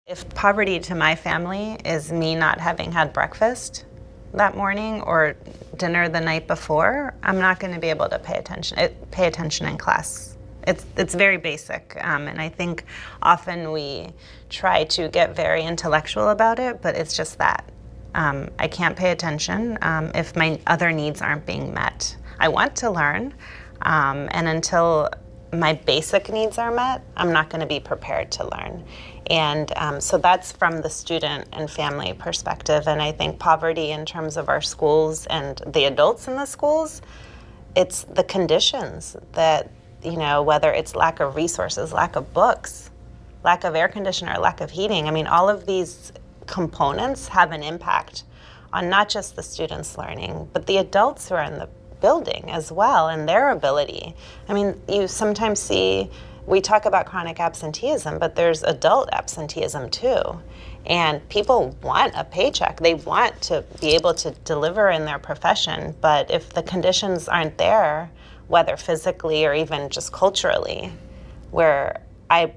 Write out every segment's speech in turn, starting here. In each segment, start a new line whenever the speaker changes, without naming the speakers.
If poverty to my family is me not having had breakfast that morning or dinner the night before, I'm not going to be able to pay attention in class. It's very basic, and I think often we try to get very intellectual about it, but it's just that. I can't pay attention if my other needs aren't being met. I want to learn, and until my basic needs are met, I'm not going to be prepared to learn. And so that's from the student and family perspective. And I think poverty in terms of our schools and the adults in the schools, it's the conditions that, you know, whether it's lack of resources, lack of books, lack of air conditioner, lack of heating. I mean, all of these components have an impact on not just the students learning, but the adults who are in the building as well, and their ability. I mean, you sometimes see, we talk about chronic absenteeism, but there's adult absenteeism too. And people want a paycheck. They want to be able to deliver in their profession, but if the conditions aren't there, whether physically or even just culturally, where I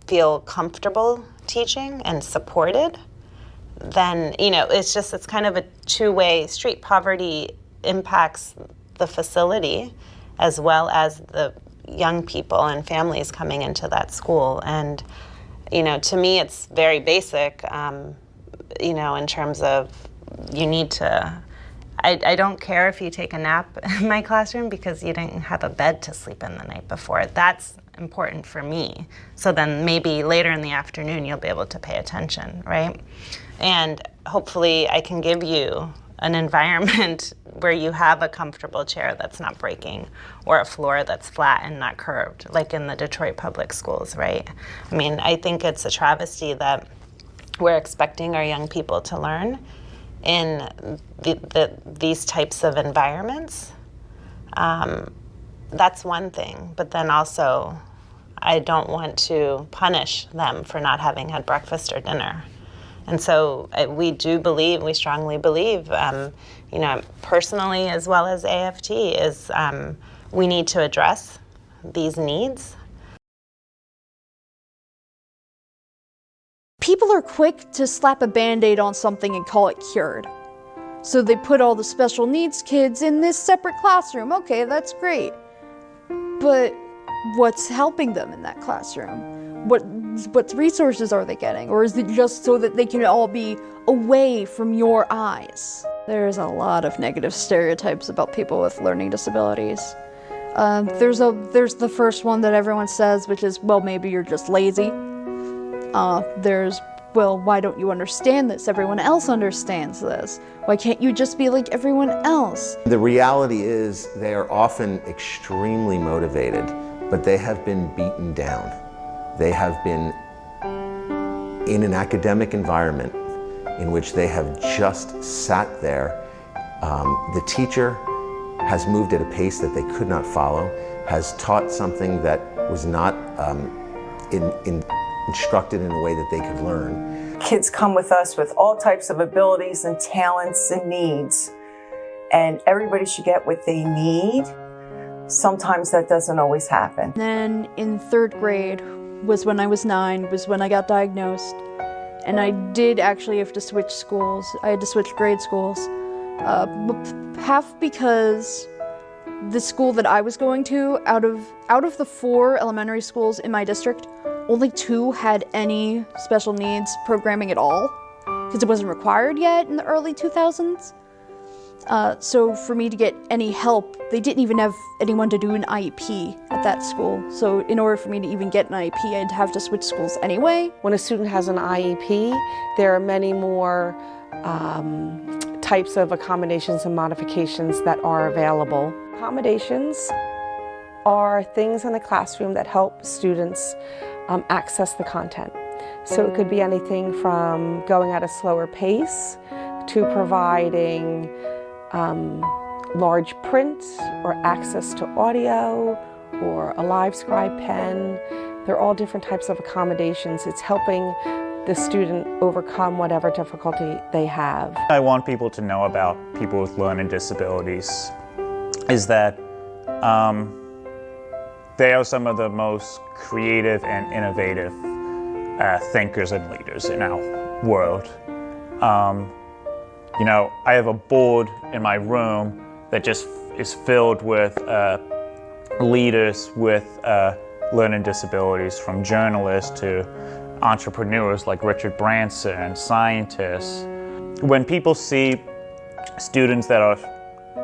feel comfortable teaching and supported, then, you know, it's kind of a two-way street. Poverty impacts the facility as well as the young people and families coming into that school. And, you know, to me, it's very basic, you know, in terms of you need to, I don't care if you take a nap in my classroom because you didn't have a bed to sleep in the night before. That's important for me. So then maybe later in the afternoon, you'll be able to pay attention, right? And hopefully I can give you an environment where you have a comfortable chair that's not breaking or a floor that's flat and not curved, like in the Detroit public schools, right? I mean, I think it's a travesty that we're expecting our young people to learn in these types of environments. That's one thing, but then also I don't want to punish them for not having had breakfast or dinner. And so we strongly believe, you know, personally as well as AFT, is we need to address these needs.
People are quick to slap a Band-Aid on something and call it cured. So they put all the special needs kids in this separate classroom. Okay, that's great. But what's helping them in that classroom? What resources are they getting? Or is it just so that they can all be away from your eyes? There's a lot of negative stereotypes about people with learning disabilities. There's the first one that everyone says, which is, well, maybe you're just lazy. There's, well, why don't you understand this? Everyone else understands this. Why can't you just be like everyone else?
The reality is they are often extremely motivated, but they have been beaten down. They have been in an academic environment in which they have just sat there. The teacher has moved at a pace that they could not follow, has taught something that was not instructed in a way that they could learn.
Kids come with us with all types of abilities and talents and needs, and everybody should get what they need. Sometimes that doesn't always happen.
Then in 3rd grade was when I was 9, was when I got diagnosed. And I did actually have to switch schools. I had to switch grade schools. Half because the school that I was going to, out of the 4 elementary schools in my district, only 2 had any special needs programming at all, because it wasn't required yet in the early 2000s. So for me to get any help, they didn't even have anyone to do an IEP at that school. So in order for me to even get an IEP, I'd have to switch schools anyway.
When a student has an IEP, there are many more types of accommodations and modifications that are available. Accommodations are things in the classroom that help students access the content. So it could be anything from going at a slower pace to providing large print or access to audio or a live scribe pen. They're all different types of accommodations. It's helping the student overcome whatever difficulty they have.
I want people to know about people with learning disabilities is that they are some of the most creative and innovative thinkers and leaders in our world. I have a board in my room that just is filled with leaders with learning disabilities, from journalists to entrepreneurs like Richard Branson, scientists. When people see students that are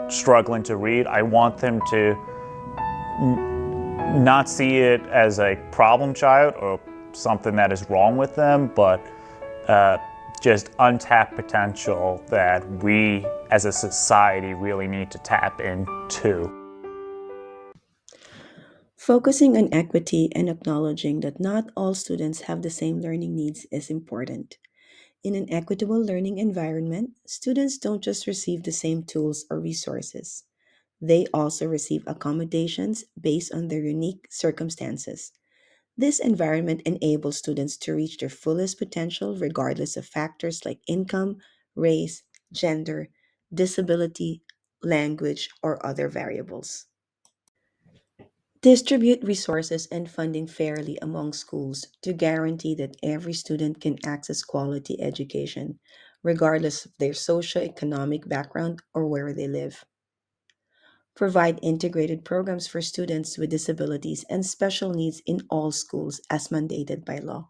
struggling to read, I want them to not see it as a problem child or something that is wrong with them, but just untapped potential that we as a society really need to tap into.
Focusing on equity and acknowledging that not all students have the same learning needs is important. In an equitable learning environment, students don't just receive the same tools or resources. They also receive accommodations based on their unique circumstances. This environment enables students to reach their fullest potential regardless of factors like income, race, gender, disability, language, or other variables. Distribute resources and funding fairly among schools to guarantee that every student can access quality education, regardless of their socioeconomic background or where they live. Provide integrated programs for students with disabilities and special needs in all schools as mandated by law.